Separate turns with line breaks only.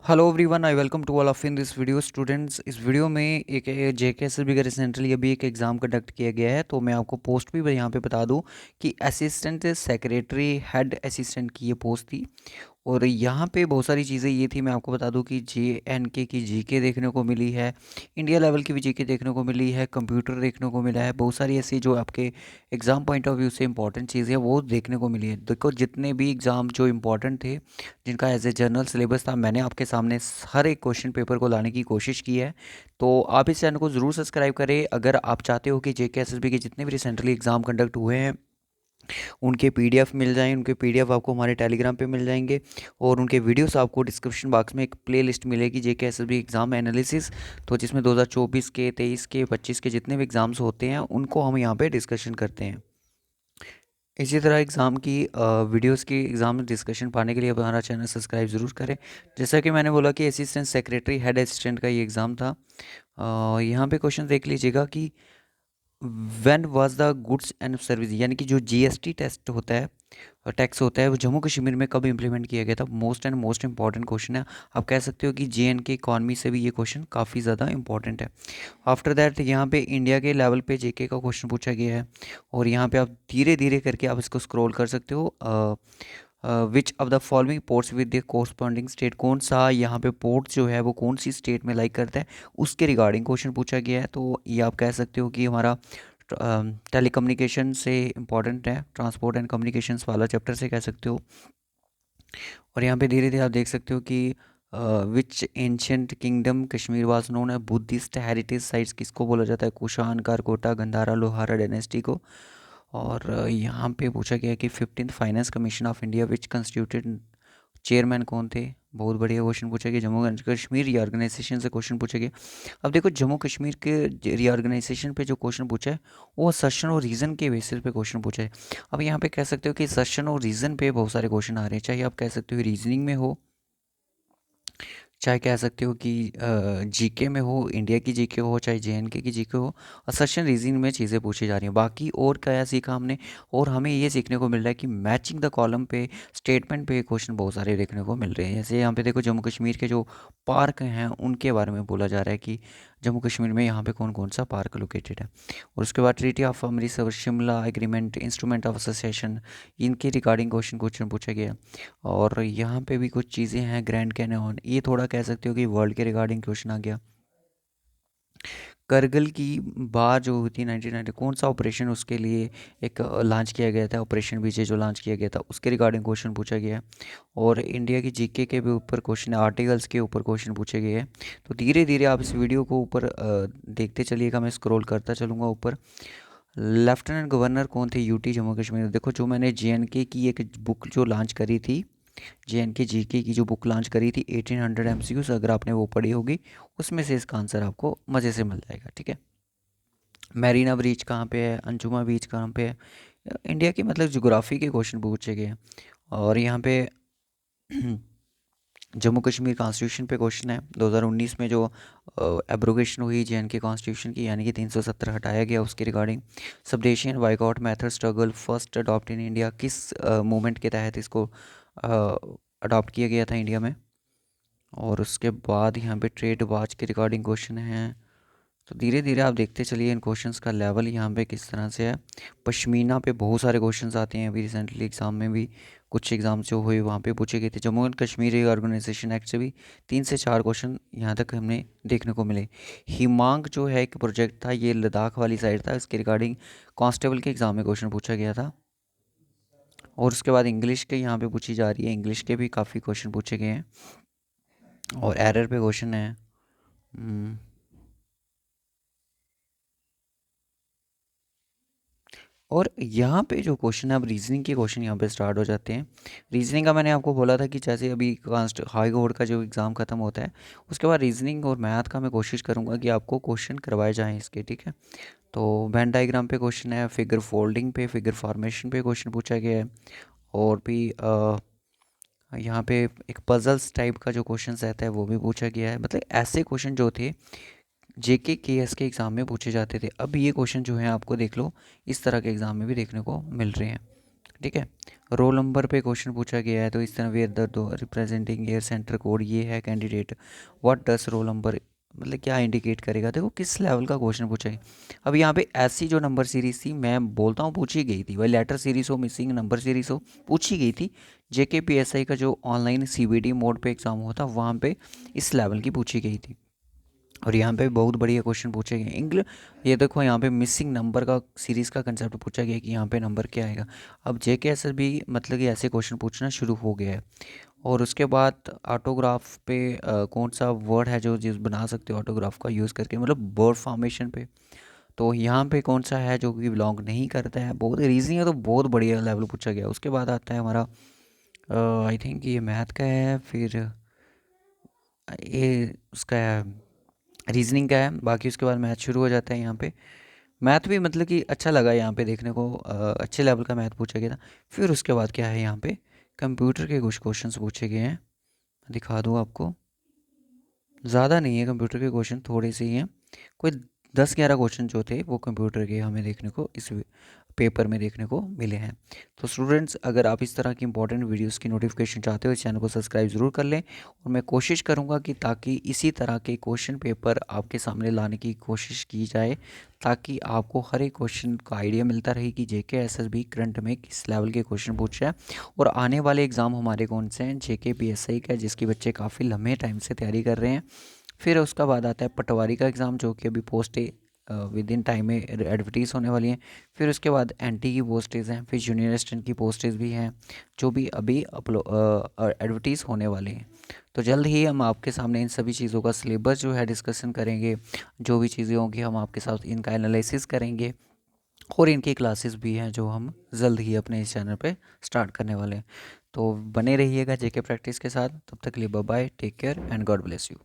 Hello everyone, I welcome to all of in this video students. इस video में एक JKSSB का recently अभी एक एग्ज़ाम कंडक्ट किया गया है, तो मैं आपको पोस्ट भी यहाँ पे बता दूं कि असिस्टेंट सेक्रेटरी हेड असिस्टेंट की ये पोस्ट थी। और यहाँ पे बहुत सारी चीज़ें ये थी, मैं आपको बता दूं कि JNK की जीके देखने को मिली है, इंडिया लेवल की भी जीके देखने को मिली है, कंप्यूटर देखने को मिला है, बहुत सारी ऐसी जो आपके एग्ज़ाम पॉइंट ऑफ व्यू से इंपॉर्टेंट चीज़ें हैं वो देखने को मिली है। देखो, जितने भी एग्ज़ाम जो इंपॉर्टेंट थे, जिनका एज ए जनरल सिलेबस था, मैंने आपके सामने हर एक क्वेश्चन पेपर को लाने की कोशिश की है। तो आप इस चैनल को ज़रूर सब्सक्राइब करें अगर आप चाहते हो कि JKSSB के जितने भी रिसेंटली एग्ज़ाम कंडक्ट हुए हैं उनके पीडीएफ मिल जाएँ। उनके पीडीएफ आपको हमारे टेलीग्राम पे मिल जाएंगे, और उनके वीडियोस आपको डिस्क्रिप्शन बॉक्स में एक प्लेलिस्ट मिलेगी JKSSB एग्ज़ाम एनालिसिस, तो जिसमें 2024 के, 23 के, 25 के जितने भी एग्ज़ाम्स होते हैं उनको हम यहाँ पे डिस्कशन करते हैं। इसी तरह एग्ज़ाम की वीडियोस की एग्ज़ाम डिस्कशन पाने के लिए आप हमारा चैनल सब्सक्राइब ज़रूर करें। जैसा कि मैंने बोला कि असिस्टेंट सेक्रेटरी हेड असिस्टेंट का ये एग्ज़ाम था। यहाँ पे क्वेश्चन देख लीजिएगा कि when was the goods and service, यानी कि जो जीएसटी टेस्ट होता है, टैक्स होता है, वो जम्मू कश्मीर में कब इम्प्लीमेंट किया गया था। मोस्ट इंपॉर्टेंट क्वेश्चन है। आप कह सकते हो कि JNK इकॉनमी से भी ये क्वेश्चन काफ़ी ज़्यादा इंपॉर्टेंट है। आफ्टर दैट यहाँ पे इंडिया के लेवल पे JK का क्वेश्चन पूछा गया है, और यहाँ पे आप धीरे धीरे करके आप इसको स्क्रॉल कर सकते हो। Which of the following ports with the corresponding state, कौन सा यहाँ पे पोर्ट जो है वो कौन सी स्टेट में लाइक करता है, उसके रिगार्डिंग क्वेश्चन पूछा गया है। तो ये आप कह सकते हो कि हमारा टेलीकम्युनिकेशन से इम्पॉर्टेंट है, ट्रांसपोर्ट एंड कम्युनिकेशंस वाला चैप्टर से कह सकते हो। और यहाँ पे धीरे धीरे आप देख सकते हो कि which ancient kingdom Kashmir was known है बुद्धिस्ट हेरिटेज साइट्स, किसको बोला जाता है, कुषाण, कारकोटा, गंधारा, लोहारा डायनेस्टी को। और यहाँ पे पूछा गया कि 15th finance commission of India which constituted chairman कौन थे। बहुत बढ़िया क्वेश्चन पूछा गया। जम्मू एंड कश्मीर रीऑर्गेनाइजेशन से क्वेश्चन पूछा गया। अब देखो, जम्मू कश्मीर के रीऑर्गेनाइजेशन पे जो क्वेश्चन पूछा है वो सेशन और रीज़न के बेसिस पे क्वेश्चन पूछा है। अब यहाँ पे कह सकते हो कि सेशन और रीज़न पे बहुत सारे क्वेश्चन आ रहे हैं, चाहे आप कह सकते हो रीजनिंग में हो, चाहे कह सकते हो कि जीके में हो, इंडिया की जीके हो, चाहे JNK की जीके हो। और सेशन रीजनिंग में चीज़ें पूछी जा रही हैं। बाकी और क्या सीखा हमने, और हमें ये सीखने को मिल रहा है कि मैचिंग द कॉलम पे, स्टेटमेंट पे क्वेश्चन बहुत सारे देखने को मिल रहे हैं। जैसे यहाँ पे देखो, जम्मू कश्मीर के जो पार्क हैं उनके बारे में बोला जा रहा है कि जम्मू कश्मीर में यहाँ पे कौन कौन सा पार्क लोकेटेड है। और उसके बाद treaty of Amritsar, Shimla agreement, instrument of association, इनके रिगार्डिंग क्वेश्चन क्वेश्चन पूछा गया। और यहाँ पे भी कुछ चीज़ें हैं, ग्रैंड कैनियन, ये थोड़ा कह सकते हो कि वर्ल्ड के रिगार्डिंग क्वेश्चन आ गया। करगिल की बार जो हुई थी 1990, कौन सा ऑपरेशन उसके लिए एक लॉन्च किया गया था, ऑपरेशन विजय जो लॉन्च किया गया था, उसके रिगार्डिंग क्वेश्चन पूछा गया है। और इंडिया की जीके के भी ऊपर क्वेश्चन, आर्टिकल्स के ऊपर क्वेश्चन पूछे गए हैं। तो धीरे धीरे आप इस वीडियो को ऊपर देखते चलिएगा, मैं स्क्रॉल करता चलूँगा ऊपर। लेफ्टिनेंट गवर्नर कौन थे यूटी जम्मू कश्मीर। देखो, जो मैंने JNK की एक बुक जो लॉन्च करी थी, JNK जीके की जो बुक लॉन्च करी थी 1800 MCQs, अगर आपने वो पढ़ी होगी उसमें से इसका आंसर आपको मज़े से मिल जाएगा। ठीक है। मैरीना ब्रीच कहाँ पे है, अंजुमा बीच कहाँ पे है, इंडिया की मतलब जोग्राफ़ी के क्वेश्चन पूछे गए हैं। और यहाँ पे जम्मू कश्मीर कॉन्स्टिट्यूशन पे क्वेश्चन है 2019 में जो एब्रोगेशन हुई JNK कॉन्स्टिट्यूशन की, यानी कि 370 हटाया गया, उसके रिगार्डिंग। सबडेशियन boycott method struggle first adopt in India, किस मूवमेंट के तहत इसको अडॉप्ट किया गया था इंडिया में। और उसके बाद यहाँ पे ट्रेड वॉच के रिगार्डिंग क्वेश्चन हैं। तो धीरे धीरे आप देखते चलिए इन क्वेश्चंस का लेवल यहाँ पे किस तरह से है। पश्मीना पे बहुत सारे क्वेश्चंस आते हैं, अभी रिसेंटली एग्ज़ाम में भी कुछ एग्ज़ाम जो हुए वहाँ पे पूछे गए थे। Jammu and Kashmir organisation act से भी 3 से 4 क्वेश्चन यहाँ तक हमने देखने को मिले। हिमांग जो है एक प्रोजेक्ट था, ये लद्दाख वाली साइड था, इसके रिगार्डिंग कांस्टेबल के एग्ज़ाम में क्वेश्चन पूछा गया था। और उसके बाद इंग्लिश के यहाँ पे पूछी जा रही है, इंग्लिश के भी काफ़ी क्वेश्चन पूछे गए हैं। और एरर पे क्वेश्चन है। हम्म, और यहाँ पे जो क्वेश्चन है, अब रीजनिंग के क्वेश्चन यहाँ पे स्टार्ट हो जाते हैं। रीजनिंग का मैंने आपको बोला था कि जैसे अभी कांस्ट हाई कोर्ट का जो एग्ज़ाम ख़त्म होता है, उसके बाद रीजनिंग और मैथ का मैं कोशिश करूँगा कि आपको क्वेश्चन करवाए जाएँ इसके। ठीक है। तो वेन डायग्राम पे क्वेश्चन है, फिगर फोल्डिंग पे, फिगर फॉर्मेशन पे क्वेश्चन पूछा गया है। और भी यहाँ पे एक पजल्स टाइप का जो क्वेश्चन रहता है वो भी पूछा गया है। मतलब ऐसे क्वेश्चन जो थे JKKS के एग्ज़ाम में पूछे जाते थे, अब ये क्वेश्चन जो है आपको देख लो इस तरह के एग्ज़ाम में भी देखने को मिल रहे हैं। ठीक है। रोल नंबर पे क्वेश्चन पूछा गया है, तो इस तरह वेयर द दो रिप्रेजेंटिंग एयर सेंटर कोड, ये है candidate. What does roll number, मतलब क्या इंडिकेट करेगा, देखो किस लेवल का क्वेश्चन पूछा है। अब यहाँ पे ऐसी जो नंबर सीरीज थी, मैं बोलता हूँ पूछी गई थी, वही लेटर सीरीज हो, मिसिंग नंबर सीरीज हो, पूछी गई थी। JKPSI का जो ऑनलाइन CBT मोड पे एग्ज़ाम हुआ था, वहाँ पे इस लेवल की पूछी गई थी। और यहाँ पे बहुत बढ़िया क्वेश्चन पूछे गए इंग्लिश। ये देखो यहाँ पे मिसिंग नंबर का सीरीज़ का कंसेप्ट पूछा गया कि यहाँ पे नंबर क्या आएगा। अब JKSS भी मतलब कि ऐसे क्वेश्चन पूछना शुरू हो गया है। और उसके बाद ऑटोग्राफ पे कौन सा वर्ड है जो जिस बना सकते हो ऑटोग्राफ का यूज़ करके, मतलब वर्ड फॉर्मेशन पे। तो यहाँ पे कौन सा है जो कि बिलोंग नहीं करता है, बहुत रीजनिंग है तो बहुत बढ़िया लेवल पूछा गया। उसके बाद आता है हमारा, आई थिंक ये मैथ का है, फिर ये उसका है, रीजनिंग का है। बाकी उसके बाद मैथ शुरू हो जाता है यहाँ पे। मैथ भी मतलब कि अच्छा लगा यहाँ पे देखने को, अच्छे लेवल का मैथ पूछा गया था। फिर उसके बाद क्या है यहाँ पे, कंप्यूटर के कुछ क्वेश्चंस पूछे गए हैं, दिखा दूँ आपको। ज़्यादा नहीं है कंप्यूटर के क्वेश्चन, थोड़े से ही हैं। कोई 10-11 क्वेश्चन जो थे वो कंप्यूटर के हमें देखने को इस पेपर में देखने को मिले हैं। तो स्टूडेंट्स, अगर आप इस तरह की इंपॉर्टेंट वीडियोस की नोटिफिकेशन चाहते हो, इस चैनल को सब्सक्राइब ज़रूर कर लें। और मैं कोशिश करूंगा कि ताकि इसी तरह के क्वेश्चन पेपर आपके सामने लाने की कोशिश की जाए, ताकि आपको हर एक क्वेश्चन का आइडिया मिलता रहे कि JKSS भी करंट में किस लेवल के क्वेश्चन पूछ रहा है। और आने वाले एग्ज़ाम हमारे कौन से हैं, JKPSI का, जिसकी बच्चे काफ़ी लंबे टाइम से तैयारी कर रहे हैं। फिर उसका बाद आता है पटवारी का एग्ज़ाम, जो कि अभी पोस्टें विद इन टाइम में एडवर्टीज़ होने वाली हैं। फिर उसके बाद NT की पोस्टेज हैं, फिर जूनियर असिस्टेंट की पोस्टेज भी हैं, जो भी अभी एडवर्टीज़ होने वाले हैं। तो जल्द ही हम आपके सामने इन सभी चीज़ों का सिलेबस जो है डिस्कशन करेंगे। जो भी चीज़ें होंगी हम आपके साथ इनका एनालिसिस करेंगे। और इनकी क्लासेस भी हैं जो हम जल्द ही अपने इस चैनल पे स्टार्ट करने वाले हैं। तो बने रहिएगा JK प्रैक्टिस के साथ। तब तक के लिए bye bye, take care and God bless you.